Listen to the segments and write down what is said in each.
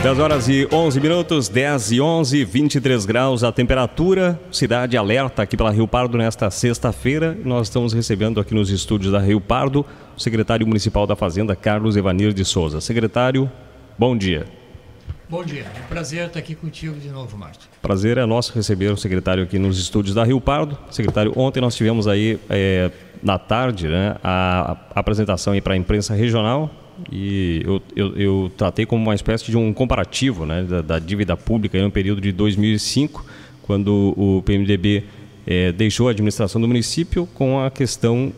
10 horas e 11 minutos, 10 e 11, 23 graus a temperatura, cidade alerta aqui pela Rio Pardo nesta sexta-feira. Nós estamos recebendo aqui nos estúdios da Rio Pardo o secretário municipal da Fazenda, Carlos Evanir de Souza. Secretário, bom dia. Bom dia, é um prazer estar aqui contigo de novo, Márcio. Prazer é nosso receber o secretário aqui nos estúdios da Rio Pardo. Secretário, ontem nós tivemos aí na tarde, né, a apresentação aí para a imprensa regional. E eu tratei como uma espécie de um comparativo, né, da dívida pública no período de 2005, quando o PMDB deixou a administração do município, com a questão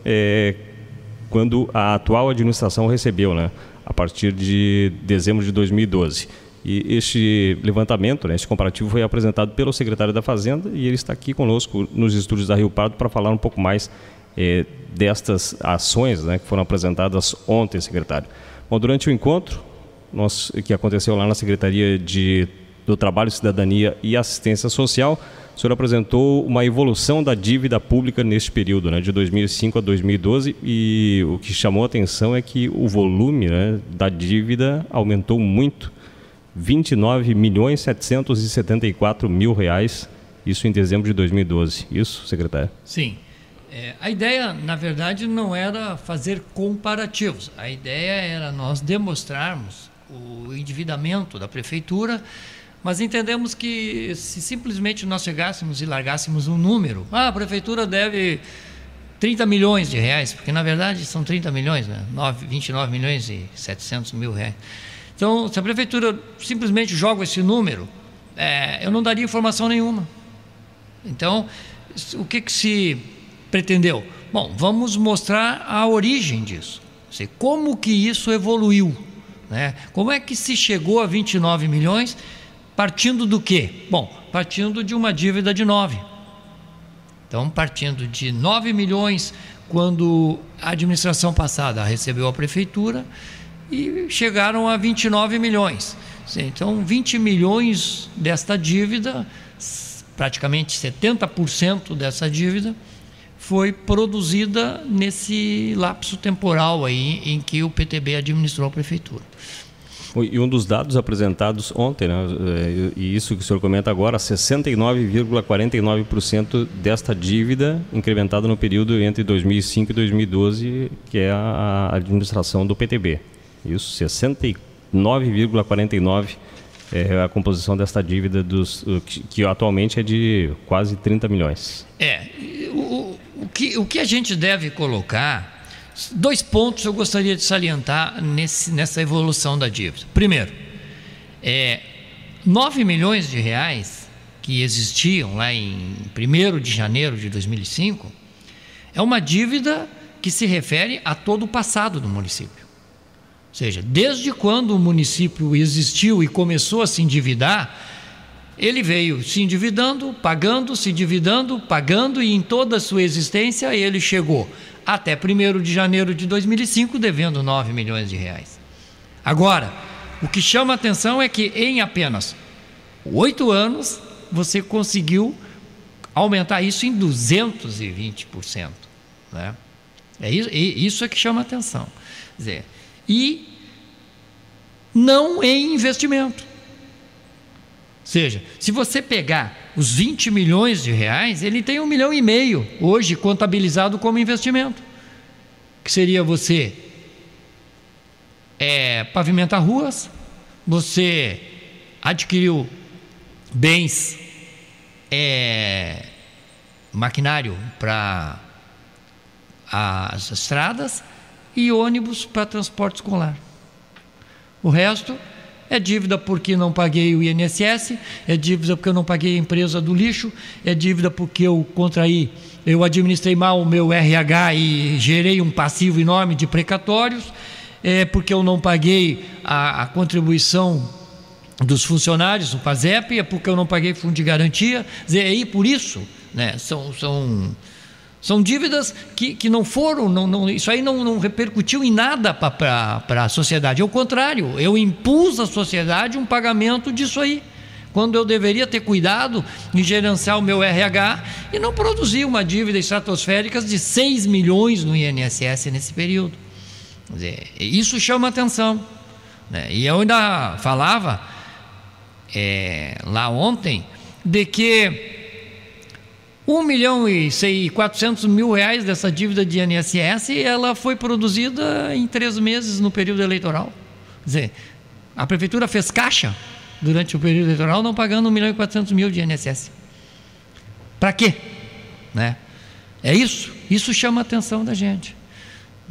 quando a atual administração recebeu, né, a partir de dezembro de 2012. E este levantamento, né, esse comparativo foi apresentado pelo secretário da Fazenda e ele está aqui conosco nos estúdios da Rio Pardo para falar um pouco mais destas ações, né, que foram apresentadas ontem, secretário. Bom, durante o encontro que aconteceu lá na Secretaria do Trabalho, Cidadania e Assistência Social, o senhor apresentou uma evolução da dívida pública neste período, né, de 2005 a 2012, e o que chamou a atenção é que o volume, né, da dívida aumentou muito, R$29.774.000, isso em dezembro de 2012. Isso, secretário? Sim. A ideia, na verdade, não era fazer comparativos. A ideia era nós demonstrarmos o endividamento da prefeitura, mas entendemos que se simplesmente nós chegássemos e largássemos um número, a prefeitura deve 30 milhões de reais, porque na verdade são 30 milhões, né? 29 milhões e 700 mil reais. Então, se a prefeitura simplesmente joga esse número, eu não daria informação nenhuma. Então, o que se pretendeu? Bom, vamos mostrar a origem disso, como que isso evoluiu, né? Como é que se chegou a 29 milhões, partindo do quê? Bom, partindo de uma dívida de 9. Então, partindo de 9 milhões, quando a administração passada recebeu a prefeitura, e chegaram a 29 milhões. Então, 20 milhões desta dívida, praticamente 70% dessa dívida, foi produzida nesse lapso temporal aí em que o PTB administrou a prefeitura. E um dos dados apresentados ontem, né, e isso que o senhor comenta agora, 69,49% desta dívida incrementada no período entre 2005 e 2012, que é a administração do PTB. Isso, 69,49% é a composição desta dívida, que atualmente é de quase 30 milhões. O que a gente deve colocar, 2 pontos eu gostaria de salientar nessa evolução da dívida. Primeiro, 9 milhões de reais que existiam lá em 1º de janeiro de 2005, é uma dívida que se refere a todo o passado do município. Ou seja, desde quando o município existiu e começou a se endividar, ele veio se endividando, pagando, se endividando, pagando, e em toda a sua existência ele chegou até 1º de janeiro de 2005 devendo 9 milhões de reais. Agora, o que chama a atenção é que em apenas 8 anos você conseguiu aumentar isso em 220%, né? Isso é que chama a atenção. Quer dizer, e não em investimento. Ou seja, se você pegar os 20 milhões de reais, ele tem 1,5 milhão hoje contabilizado como investimento, que seria você pavimentar ruas, você adquiriu bens, maquinário para as estradas e ônibus para transporte escolar. O resto é dívida porque não paguei o INSS, é dívida porque eu não paguei a empresa do lixo, é dívida porque eu administrei mal o meu RH e gerei um passivo enorme de precatórios, é porque eu não paguei a contribuição dos funcionários, o PASEP, é porque eu não paguei fundo de garantia. Quer dizer, aí por isso, né, são dívidas que não foram, isso aí não repercutiu em nada para a sociedade. Ao contrário, eu impus à sociedade um pagamento disso aí, quando eu deveria ter cuidado em gerenciar o meu RH e não produzir uma dívida estratosférica de 6 milhões no INSS nesse período. Quer dizer, isso chama atenção, né? E eu ainda falava lá ontem, de que 1.400.000 reais dessa dívida de INSS, ela foi produzida em 3 meses no período eleitoral. Quer dizer, a prefeitura fez caixa durante o período eleitoral não pagando 1.400.000 de INSS. Para quê? Né? É isso. Isso chama a atenção da gente.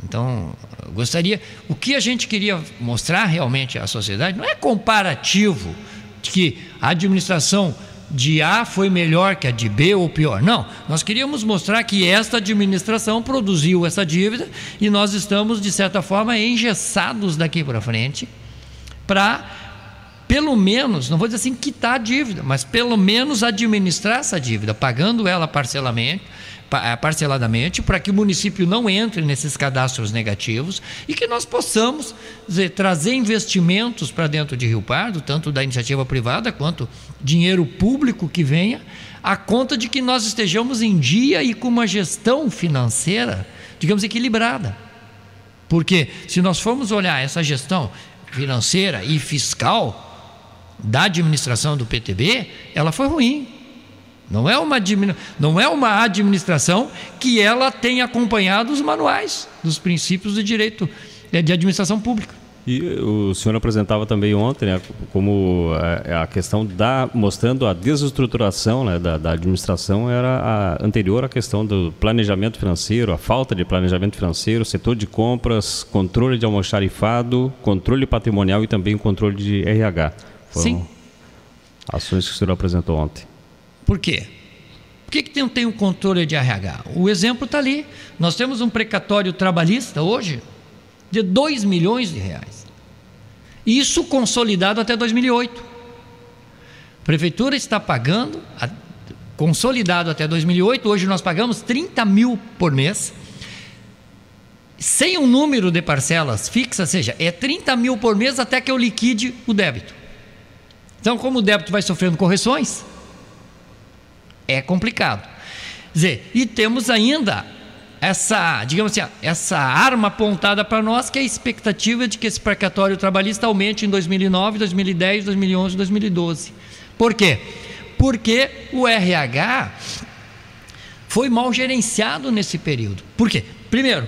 Então, eu gostaria... O que a gente queria mostrar realmente à sociedade não é comparativo de que a administração de A foi melhor que a de B ou pior. Não, nós queríamos mostrar que esta administração produziu essa dívida e nós estamos, de certa forma, engessados daqui para frente para, pelo menos, não vou dizer assim quitar a dívida, mas pelo menos administrar essa dívida, pagando ela parceladamente, para que o município não entre nesses cadastros negativos e que nós possamos trazer investimentos para dentro de Rio Pardo, tanto da iniciativa privada quanto dinheiro público que venha, a conta de que nós estejamos em dia e com uma gestão financeira, digamos, equilibrada. Porque se nós formos olhar essa gestão financeira e fiscal da administração do PTB, ela foi ruim. Não é uma administração que ela tem acompanhado os manuais dos princípios de direito de administração pública. E o senhor apresentava também ontem, né, como a questão mostrando a desestruturação, né, da administração era anterior à questão do planejamento financeiro, a falta de planejamento financeiro, setor de compras, controle de almoxarifado, controle patrimonial e também controle de RH. Foram ações que o senhor apresentou ontem. Por quê? Por que tem um controle de RH? O exemplo está ali. Nós temos um precatório trabalhista hoje de 2 milhões de reais. Isso consolidado até 2008. A prefeitura está pagando, consolidado até 2008, hoje nós pagamos 30 mil por mês, sem um número de parcelas fixas, ou seja, é 30 mil por mês até que eu liquide o débito. Então, como o débito vai sofrendo correções, é complicado. Quer dizer, e temos ainda essa, digamos assim, essa arma apontada para nós, que é a expectativa de que esse precatório trabalhista aumente em 2009, 2010, 2011, 2012. Por quê? Porque o RH foi mal gerenciado nesse período. Por quê? Primeiro,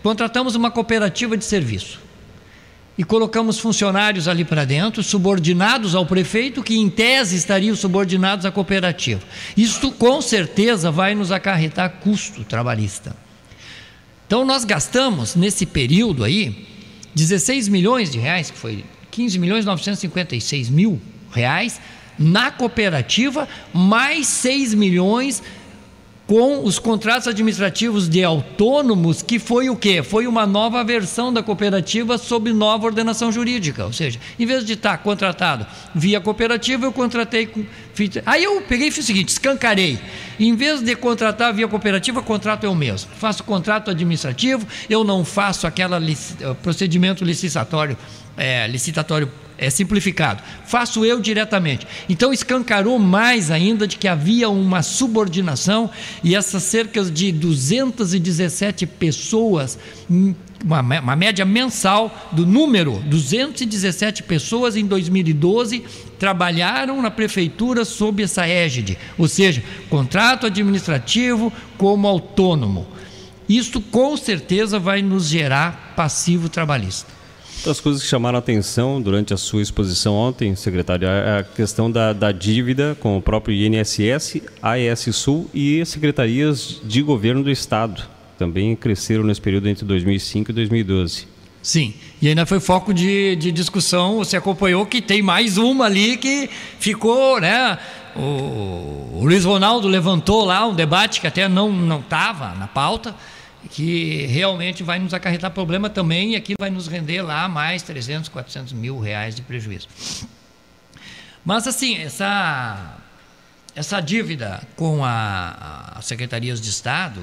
contratamos uma cooperativa de serviço e colocamos funcionários ali para dentro, subordinados ao prefeito, que em tese estariam subordinados à cooperativa. Isso com certeza vai nos acarretar custo trabalhista. Então nós gastamos nesse período aí 16 milhões de reais, que foi 15.956.000 reais na cooperativa, mais 6 milhões com os contratos administrativos de autônomos, que foi o quê? Foi uma nova versão da cooperativa sob nova ordenação jurídica. Ou seja, em vez de estar contratado via cooperativa, eu contratei aí eu peguei e fiz o seguinte, escancarei. Em vez de contratar via cooperativa, contrato eu mesmo. Faço contrato administrativo, eu não faço aquele procedimento licitatório simplificado. Faço eu diretamente. Então escancarou mais ainda de que havia uma subordinação, e essas cerca de 217 pessoas, uma média mensal do número, 217 pessoas em 2012 trabalharam na prefeitura sob essa égide, ou seja, contrato administrativo como autônomo. Isso com certeza vai nos gerar passivo trabalhista. Das coisas que chamaram a atenção durante a sua exposição ontem, secretário, é a questão da dívida com o próprio INSS, AES-Sul e secretarias de governo do Estado. Também cresceram nesse período entre 2005 e 2012. Sim, e ainda foi foco de discussão, você acompanhou que tem mais uma ali que ficou, né? O Luiz Ronaldo levantou lá um debate que até não estava na pauta, que realmente vai nos acarretar problema também, e aqui vai nos render lá mais 300, 400 mil reais de prejuízo. Mas assim, essa dívida com as secretarias de Estado,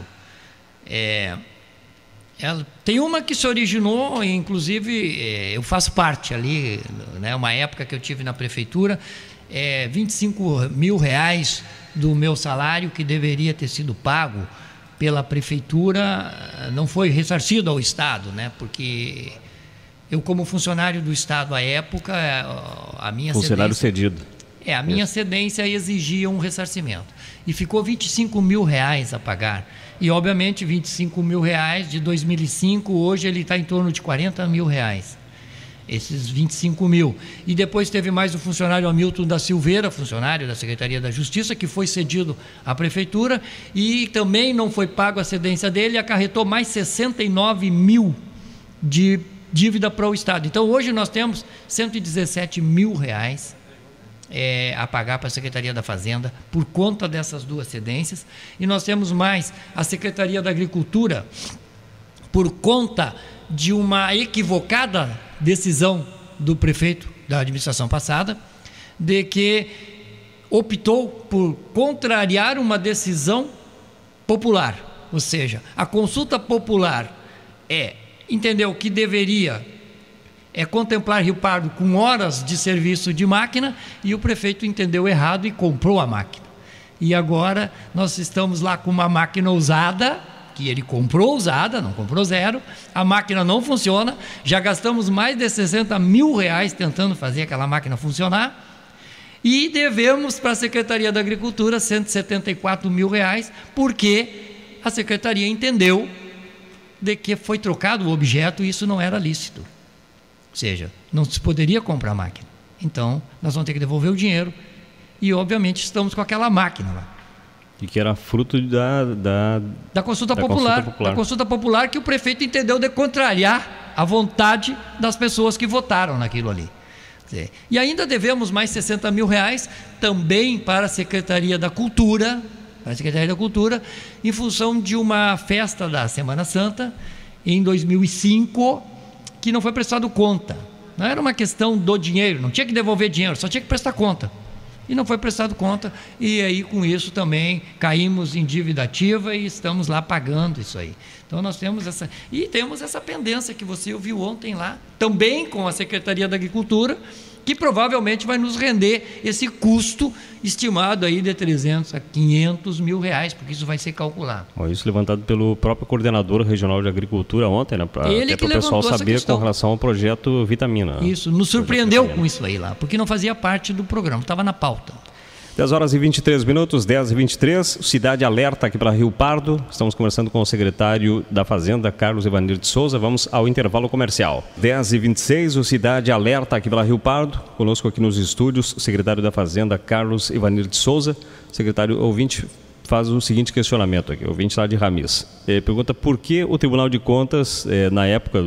tem uma que se originou, inclusive eu faço parte ali, né, uma época que eu tive na prefeitura, 25 mil reais do meu salário que deveria ter sido pago pela prefeitura não foi ressarcido ao Estado, né? Porque Eu, como funcionário do Estado à época, a minha funcionário cedência... cedido. A minha cedência exigia um ressarcimento. E ficou R$25 mil a pagar. E, obviamente, R$25 mil de 2005, hoje ele está em torno de R$40 mil. Esses 25 mil. E depois teve mais o funcionário Hamilton da Silveira, funcionário da Secretaria da Justiça, que foi cedido à Prefeitura e também não foi pago a cedência dele e acarretou mais 69 mil de dívida para o Estado. Então, hoje nós temos R$117 mil a pagar para a Secretaria da Fazenda por conta dessas duas cedências. E nós temos mais a Secretaria da Agricultura por conta de uma equivocada decisão do prefeito da administração passada, de que optou por contrariar uma decisão popular. Ou seja, a consulta popular entendeu que deveria contemplar Rio Pardo com horas de serviço de máquina, e o prefeito entendeu errado e comprou a máquina. E agora nós estamos lá com uma máquina usada, que ele comprou usada, não comprou zero, a máquina não funciona, já gastamos mais de R$60 mil tentando fazer aquela máquina funcionar, e devemos para a Secretaria da Agricultura R$174 mil, porque a Secretaria entendeu de que foi trocado o objeto e isso não era lícito. Ou seja, não se poderia comprar a máquina. Então, nós vamos ter que devolver o dinheiro e, obviamente, estamos com aquela máquina lá. E que era fruto da consulta popular. Da consulta popular, que o prefeito entendeu de contrariar a vontade das pessoas que votaram naquilo ali. E ainda devemos mais R$60 mil também para a Secretaria da Cultura, em função de uma festa da Semana Santa, em 2005, que não foi prestado conta. Não era uma questão do dinheiro, não tinha que devolver dinheiro, só tinha que prestar conta. E não foi prestado conta, e aí com isso também caímos em dívida ativa e estamos lá pagando isso aí. Então nós temos essa pendência que você ouviu ontem lá, também com a Secretaria da Agricultura, que provavelmente vai nos render esse custo estimado aí de 300 a 500 mil reais, porque isso vai ser calculado. Isso levantado pelo próprio coordenador regional de agricultura ontem, né, para o pessoal saber com relação ao projeto Vitamina. Isso, nos surpreendeu com isso aí lá, porque não fazia parte do programa, estava na pauta. 10h23, 10h23, Cidade Alerta aqui para Rio Pardo. Estamos conversando com o secretário da Fazenda, Carlos Ivanir de Souza. Vamos ao intervalo comercial. 10h26, o Cidade Alerta aqui para Rio Pardo. Conosco aqui nos estúdios, o secretário da Fazenda, Carlos Ivanir de Souza. Secretário, ouvinte faz o seguinte questionamento aqui, ouvinte lá de Ramis. Pergunta por que o Tribunal de Contas, na época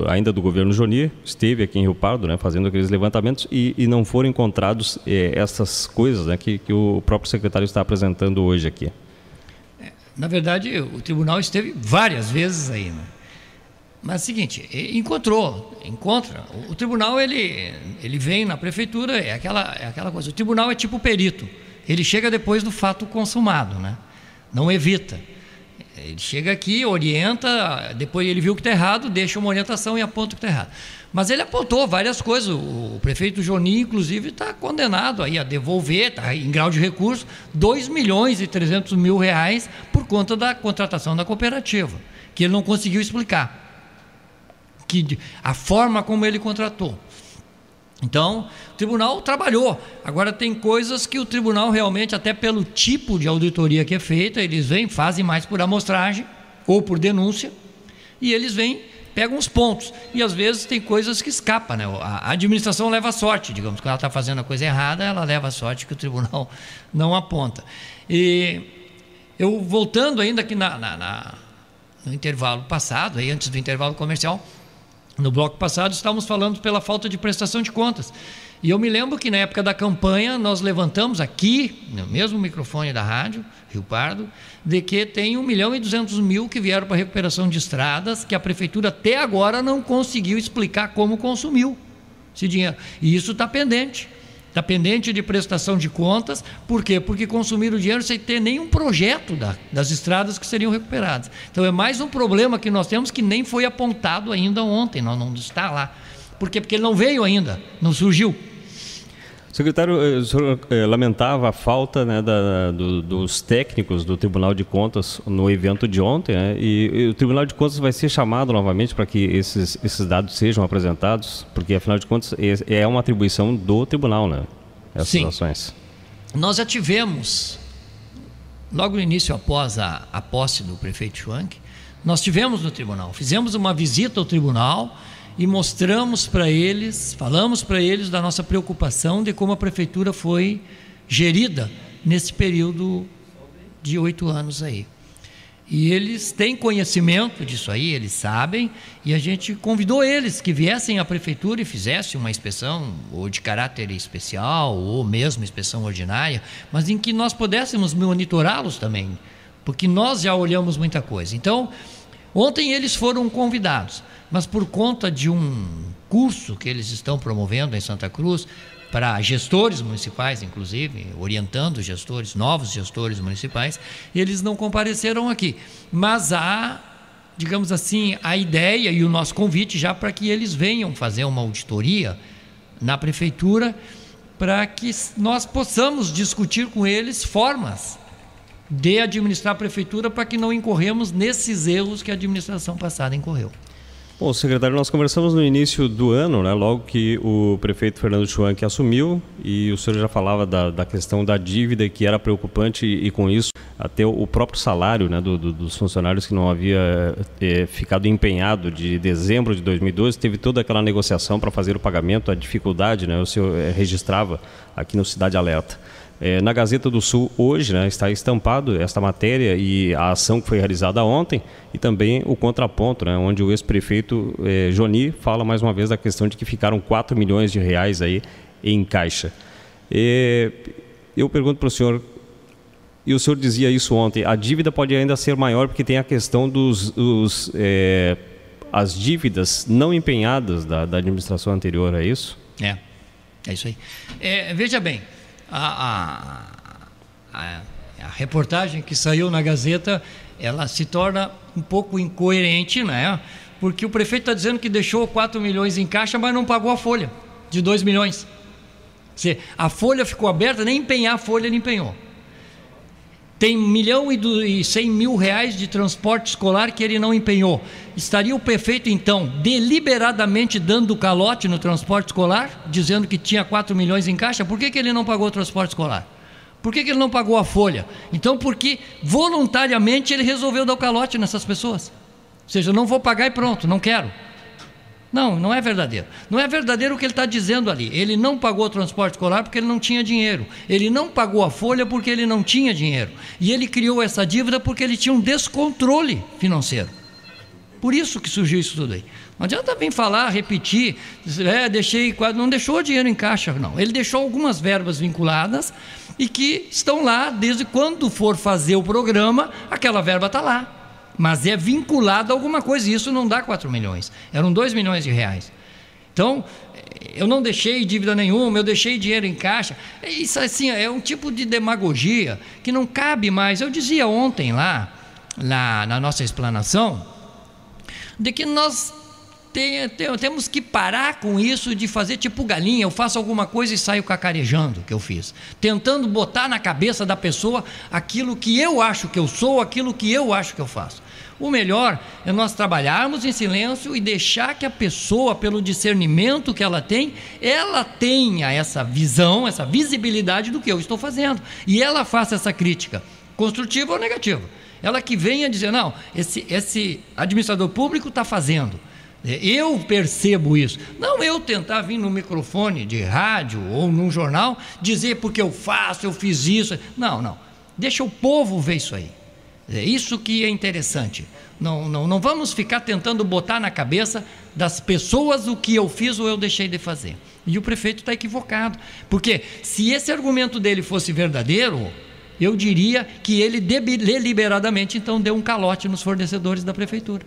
ainda do governo Johnir, esteve aqui em Rio Pardo, né, fazendo aqueles levantamentos e não foram encontrados essas coisas, né, que o próprio secretário está apresentando hoje aqui. Na verdade, o tribunal esteve várias vezes aí, né? Mas é o seguinte, encontra. O tribunal, ele vem na prefeitura, é aquela coisa. O tribunal é tipo perito. Ele chega depois do fato consumado, né? Não evita. Ele chega aqui, orienta, depois ele viu que está errado, deixa uma orientação e aponta o que está errado. Mas ele apontou várias coisas. O prefeito Johnir, inclusive, está condenado aí a devolver, está em grau de recurso, R$2.300.000 por conta da contratação da cooperativa, que ele não conseguiu explicar a forma como ele contratou. Então, o tribunal trabalhou. Agora, tem coisas que o tribunal realmente, até pelo tipo de auditoria que é feita, eles vêm, fazem mais por amostragem ou por denúncia, e eles vêm, pegam os pontos. E, às vezes, tem coisas que escapam, né? A administração leva sorte, digamos, quando ela está fazendo a coisa errada, ela leva sorte que o tribunal não aponta. E eu, voltando ainda aqui no intervalo passado, aí antes do intervalo comercial, no bloco passado, estávamos falando pela falta de prestação de contas. E eu me lembro que na época da campanha nós levantamos aqui, no mesmo microfone da rádio, Rio Pardo, de que tem 1.200.000 que vieram para a recuperação de estradas, que a prefeitura até agora não conseguiu explicar como consumiu esse dinheiro. E isso está pendente. Está pendente de prestação de contas. Por quê? Porque consumiram o dinheiro sem ter nenhum projeto das estradas que seriam recuperadas. Então é mais um problema que nós temos que nem foi apontado ainda ontem, não está lá. Por quê? Porque ele não veio ainda, não surgiu. Secretário, o senhor lamentava a falta, né, dos técnicos do Tribunal de Contas no evento de ontem, né, e o Tribunal de Contas vai ser chamado novamente para que esses dados sejam apresentados, porque afinal de contas é uma atribuição do Tribunal, né, essas ações. Nós já tivemos, logo no início após a posse do prefeito Schwank, nós tivemos no Tribunal, fizemos uma visita ao Tribunal e mostramos para eles, falamos para eles da nossa preocupação de como a prefeitura foi gerida nesse período de 8 anos aí. E eles têm conhecimento disso aí, eles sabem, e a gente convidou eles que viessem à prefeitura e fizessem uma inspeção, ou de caráter especial, ou mesmo inspeção ordinária, mas em que nós pudéssemos monitorá-los também, porque nós já olhamos muita coisa. Então, ontem eles foram convidados, mas por conta de um curso que eles estão promovendo em Santa Cruz, para gestores municipais, inclusive, orientando gestores, novos gestores municipais, eles não compareceram aqui. Mas há, digamos assim, a ideia e o nosso convite já para que eles venham fazer uma auditoria na prefeitura, para que nós possamos discutir com eles formas de administrar a prefeitura para que não incorremos nesses erros que a administração passada incorreu. Bom, secretário, nós conversamos no início do ano, né, logo que o prefeito Fernando Schwank assumiu, e o senhor já falava da questão da dívida, que era preocupante, e com isso até o próprio salário, né, dos funcionários que não havia ficado empenhado de dezembro de 2012, teve toda aquela negociação para fazer o pagamento, a dificuldade, né, o senhor registrava aqui no Cidade Alerta. Na Gazeta do Sul hoje, né, está estampado esta matéria e a ação que foi realizada ontem, e também o contraponto, né, onde o ex-prefeito Joni fala mais uma vez da questão de que ficaram 4 milhões de reais aí em caixa. Eu pergunto para o senhor, e o senhor dizia isso ontem, a dívida pode ainda ser maior porque tem a questão as dívidas não empenhadas da administração anterior, é isso? É isso aí. Veja bem, a reportagem que saiu na Gazeta, ela se torna um pouco incoerente, né? Porque o prefeito está dizendo que deixou 4 milhões em caixa, mas não pagou a folha de 2 milhões. A folha ficou aberta, nem empenhar a folha ele empenhou. Tem 1.100.000 reais de transporte escolar que ele não empenhou. Estaria o prefeito, então, deliberadamente dando calote no transporte escolar, dizendo que tinha 4 milhões em caixa? Por que ele não pagou o transporte escolar? Por que ele não pagou a folha? Então, porque voluntariamente ele resolveu dar o calote nessas pessoas. Ou seja, não vou pagar e pronto, não quero. Não é verdadeiro. Não é verdadeiro o que ele está dizendo ali. Ele não pagou o transporte escolar porque ele não tinha dinheiro. Ele não pagou a folha porque ele não tinha dinheiro. E ele criou essa dívida porque ele tinha um descontrole financeiro. Por isso que surgiu isso tudo aí. Não adianta vir falar, repetir, não deixou dinheiro em caixa, não. Ele deixou algumas verbas vinculadas e que estão lá desde quando for fazer o programa, aquela verba está lá. Mas é vinculado a alguma coisa, e isso não dá 4 milhões, eram 2 milhões de reais. Então, eu não deixei dívida nenhuma, eu deixei dinheiro em caixa. Isso assim, é um tipo de demagogia que não cabe mais. Eu dizia ontem lá na nossa explanação, de que nós temos que parar com isso de fazer tipo galinha. Eu faço alguma coisa e saio cacarejando, que eu fiz, tentando botar na cabeça da pessoa aquilo que eu acho que eu sou, aquilo que eu acho que eu faço. O melhor é nós trabalharmos em silêncio e deixar que a pessoa, pelo discernimento que ela tenha essa visão, essa visibilidade do que eu estou fazendo, e ela faça essa crítica, construtiva ou negativa. Ela que venha dizer, não, esse administrador público está fazendo, eu percebo isso. Não eu tentar vir no microfone de rádio ou num jornal dizer porque eu fiz isso. Não. Deixa o povo ver isso aí. É isso que é interessante. Não vamos ficar tentando botar na cabeça das pessoas o que eu fiz ou eu deixei de fazer. E o prefeito está equivocado. Porque se esse argumento dele fosse verdadeiro, eu diria que ele deliberadamente então deu um calote nos fornecedores da prefeitura.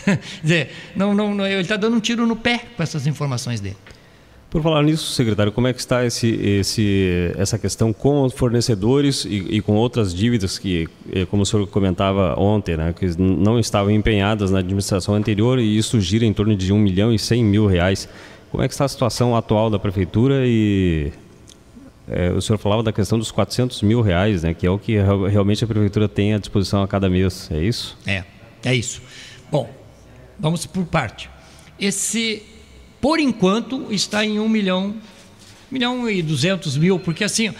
Quer dizer, ele está dando um tiro no pé com essas informações dele. Por falar nisso, secretário, como é que está essa questão com os fornecedores e com outras dívidas que, como o senhor comentava ontem, né, que não estavam empenhadas na administração anterior, e isso gira em torno de 1.100.000 reais. Como é que está a situação atual da prefeitura e o senhor falava da questão dos R$400 mil, né, que é o que realmente a prefeitura tem à disposição a cada mês, é isso? É isso. Bom, vamos por parte. Esse, por enquanto, está em 1.200.000, porque assim,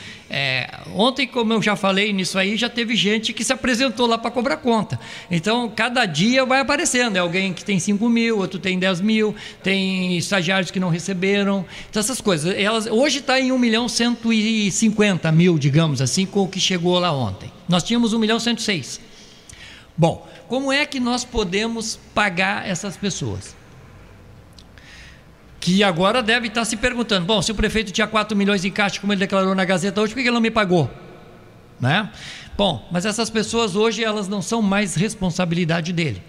ontem, como eu já falei nisso aí, já teve gente que se apresentou lá para cobrar conta. Então, cada dia vai aparecendo, alguém que tem 5 mil, outro tem 10 mil, tem estagiários que não receberam, então essas coisas. Hoje está em 1.150.000, digamos assim, com o que chegou lá ontem. Nós tínhamos 1.106.000. Bom, como é que nós podemos pagar essas pessoas? Que agora deve estar se perguntando, bom, se o prefeito tinha 4 milhões em caixa, como ele declarou na Gazeta hoje, por que ele não me pagou? Né? Bom, mas essas pessoas hoje, elas não são mais responsabilidade dele.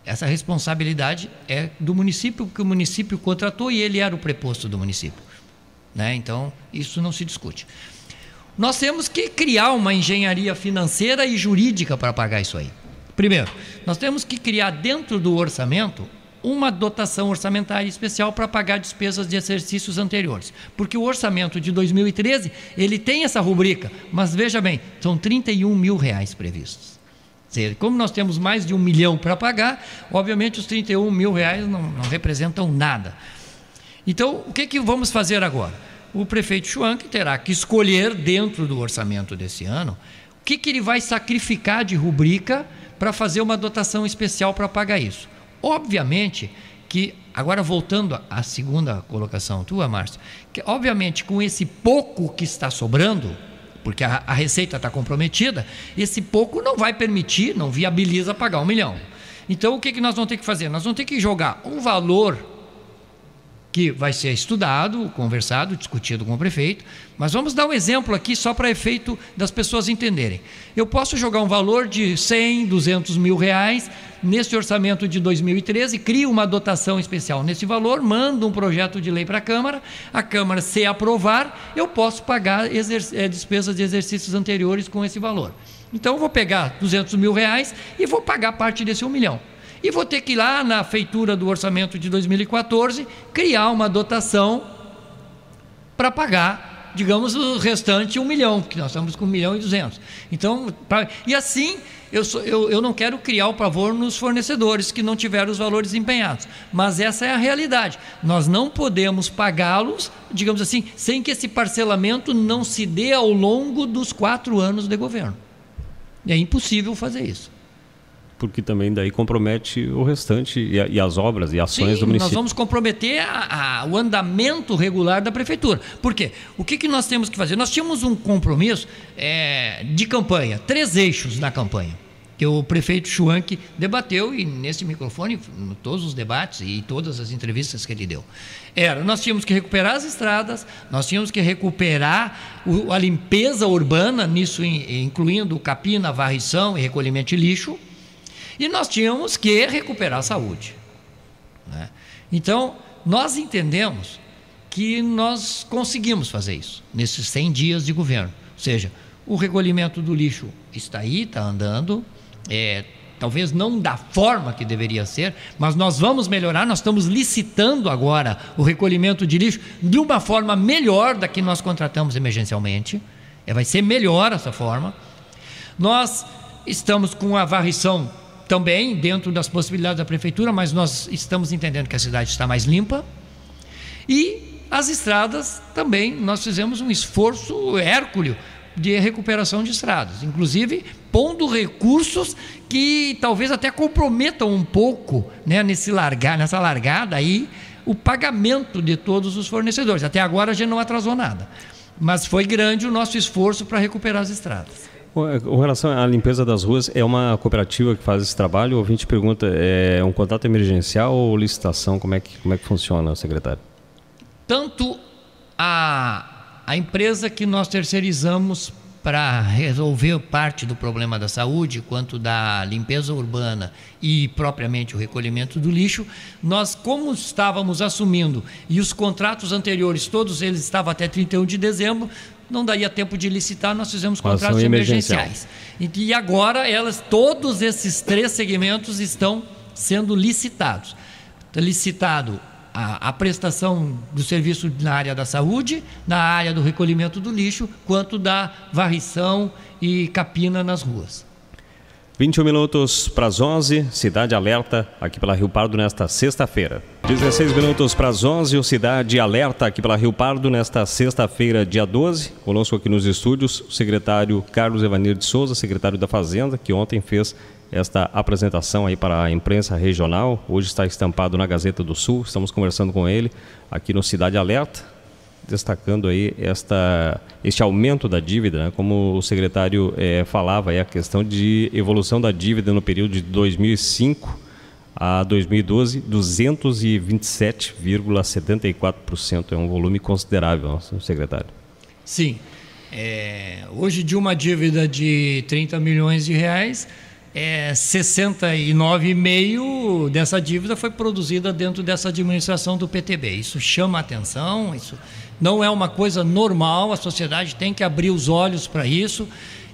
Essa responsabilidade é do município, porque o município contratou e ele era o preposto do município. Né? Então, isso não se discute. Nós temos que criar uma engenharia financeira e jurídica para pagar isso aí. Primeiro, nós temos que criar dentro do orçamento uma dotação orçamentária especial para pagar despesas de exercícios anteriores. Porque o orçamento de 2013, ele tem essa rubrica, mas veja bem, são R$31 mil previstos. Ou seja, como nós temos mais de 1 milhão para pagar, obviamente os R$31 mil não representam nada. Então, o que vamos fazer agora? O prefeito Schwank terá que escolher dentro do orçamento desse ano o que ele vai sacrificar de rubrica para fazer uma dotação especial para pagar isso. Obviamente que, agora voltando à segunda colocação tua, Márcio, que obviamente com esse pouco que está sobrando, porque a receita está comprometida, esse pouco não vai permitir, não viabiliza pagar 1 milhão. Então o que nós vamos ter que fazer? Nós vamos ter que jogar um valor que vai ser estudado, conversado, discutido com o prefeito, mas vamos dar um exemplo aqui só para efeito das pessoas entenderem. Eu posso jogar um valor de 100, 200 mil reais nesse orçamento de 2013, crio uma dotação especial nesse valor, mando um projeto de lei para a Câmara, se aprovar, eu posso pagar despesas de exercícios anteriores com esse valor. Então eu vou pegar 200 mil reais e vou pagar parte desse 1 milhão. E vou ter que ir lá na feitura do orçamento de 2014, criar uma dotação para pagar, digamos, o restante 1 milhão, que nós estamos com 1.200.000. Então, e assim, eu não quero criar o pavor nos fornecedores que não tiveram os valores empenhados, mas essa é a realidade. Nós não podemos pagá-los, digamos assim, sem que esse parcelamento não se dê ao longo dos 4 anos de governo. É impossível fazer isso. Porque também daí compromete o restante e as obras e ações do município. Nós vamos comprometer o andamento regular da prefeitura. Por quê? O que nós temos que fazer? Nós tínhamos um compromisso de campanha, 3 eixos na campanha, que o prefeito Schwank debateu, e nesse microfone, em todos os debates e todas as entrevistas que ele deu. Nós tínhamos que recuperar as estradas, nós tínhamos que recuperar a limpeza urbana, nisso incluindo capina, varrição e recolhimento de lixo, e nós tínhamos que recuperar a saúde. Né? Então, nós entendemos que nós conseguimos fazer isso nesses 100 dias de governo. Ou seja, o recolhimento do lixo está aí, está andando, talvez não da forma que deveria ser, mas nós vamos melhorar. Nós estamos licitando agora o recolhimento de lixo de uma forma melhor da que nós contratamos emergencialmente. Vai ser melhor essa forma. Nós estamos com a varrição também dentro das possibilidades da prefeitura, mas nós estamos entendendo que a cidade está mais limpa. E as estradas também, nós fizemos um esforço hércules de recuperação de estradas, inclusive pondo recursos que talvez até comprometam um pouco, né, nessa largada aí, o pagamento de todos os fornecedores. Até agora a gente não atrasou nada, mas foi grande o nosso esforço para recuperar as estradas. Com relação à limpeza das ruas, é uma cooperativa que faz esse trabalho? O ouvinte pergunta, é um contrato emergencial ou licitação? Como é que funciona, secretário? Tanto a empresa que nós terceirizamos para resolver parte do problema da saúde, quanto da limpeza urbana e propriamente o recolhimento do lixo, nós, como estávamos assumindo, e os contratos anteriores, todos eles estavam até 31 de dezembro, não daria tempo de licitar, nós fizemos contratos emergenciais. E agora, todos esses 3 segmentos estão sendo licitados. Está licitado a prestação do serviço na área da saúde, na área do recolhimento do lixo, quanto da varrição e capina nas ruas. 21 minutos para as 11, Cidade Alerta, aqui pela Rio Pardo nesta sexta-feira. 16 minutos para as 11, o Cidade Alerta, aqui pela Rio Pardo nesta sexta-feira, dia 12. Conosco aqui nos estúdios, o secretário Carlos Evanir de Souza, secretário da Fazenda, que ontem fez esta apresentação aí para a imprensa regional. Hoje está estampado na Gazeta do Sul. Estamos conversando com ele aqui no Cidade Alerta, destacando aí este aumento da dívida, né? Como o secretário falava, a questão de evolução da dívida no período de 2005 a 2012, 227,74%. É um volume considerável, secretário. Sim. Hoje, de uma dívida de 30 milhões de reais, 69,5 dessa dívida foi produzida dentro dessa administração do PTB. Isso chama a atenção, isso não é uma coisa normal, a sociedade tem que abrir os olhos para isso,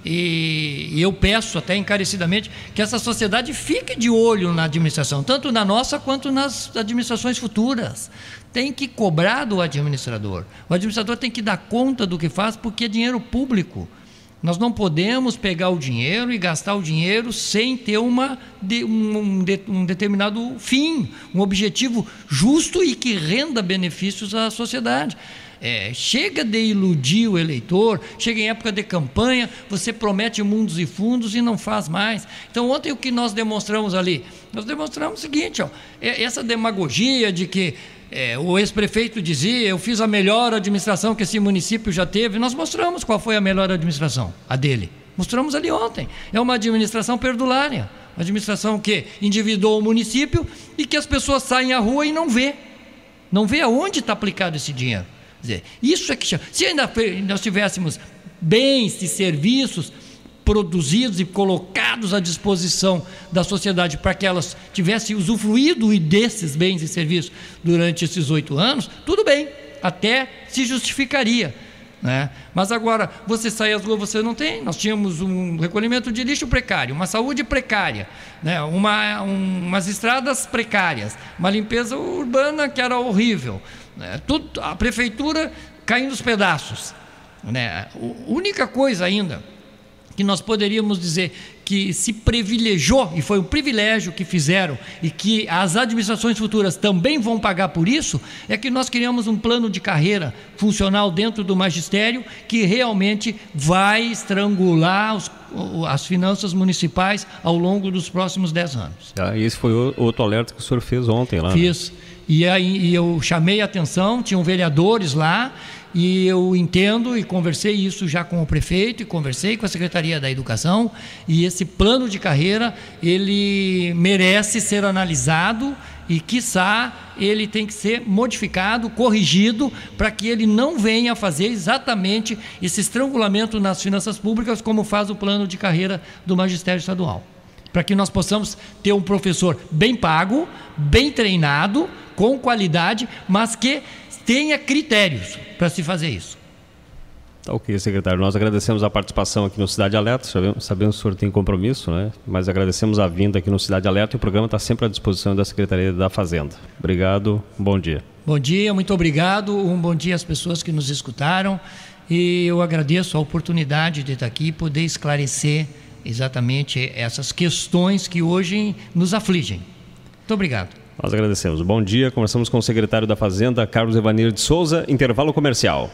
e eu peço até encarecidamente que essa sociedade fique de olho na administração, tanto na nossa quanto nas administrações futuras. Tem que cobrar do administrador. O administrador tem que dar conta do que faz, porque é dinheiro público. Nós não podemos pegar o dinheiro e gastar o dinheiro sem ter um determinado fim, um objetivo justo e que renda benefícios à sociedade. Chega de iludir o eleitor, chega em época de campanha, você promete mundos e fundos e não faz mais. Então, ontem o que nós demonstramos ali? Nós demonstramos o seguinte, essa demagogia de que o ex-prefeito dizia, eu fiz a melhor administração que esse município já teve. Nós mostramos qual foi a melhor administração, a dele. Mostramos ali ontem. É uma administração perdulária, uma administração que endividou o município e que as pessoas saem à rua e não vê aonde está aplicado esse dinheiro. Quer dizer, isso é que chama. Se ainda nós tivéssemos bens e serviços produzidos e colocados à disposição da sociedade para que elas tivessem usufruído desses bens e serviços durante esses 8 anos, tudo bem, até se justificaria, né? Mas agora, você sai às ruas, você não tem. Nós tínhamos um recolhimento de lixo precário, uma saúde precária, né? Umas estradas precárias, uma limpeza urbana que era horrível, né? Tudo, a prefeitura caindo aos pedaços, né? A única coisa ainda que nós poderíamos dizer que se privilegiou, e foi um privilégio que fizeram, e que as administrações futuras também vão pagar por isso, é que nós criamos um plano de carreira funcional dentro do magistério que realmente vai estrangular as finanças municipais ao longo dos próximos 10 anos. Esse foi outro alerta que o senhor fez ontem lá. Fiz. Né? E aí eu chamei a atenção, tinham vereadores lá, e eu entendo e conversei isso já com o prefeito e conversei com a Secretaria da Educação, e esse plano de carreira, ele merece ser analisado e, quiçá, ele tem que ser modificado, corrigido, para que ele não venha fazer exatamente esse estrangulamento nas finanças públicas como faz o plano de carreira do magistério estadual. Para que nós possamos ter um professor bem pago, bem treinado, com qualidade, mas que tenha critérios para se fazer isso. Tá ok, secretário. Nós agradecemos a participação aqui no Cidade Alerta. Sabemos que o senhor tem compromisso, né? Mas agradecemos a vinda aqui no Cidade Alerta, e o programa está sempre à disposição da Secretaria da Fazenda. Obrigado, bom dia. Bom dia, muito obrigado. Um bom dia às pessoas que nos escutaram, e eu agradeço a oportunidade de estar aqui e poder esclarecer exatamente essas questões que hoje nos afligem. Muito obrigado. Nós agradecemos. Bom dia. Conversamos com o secretário da Fazenda, Carlos Evanir de Souza. Intervalo comercial.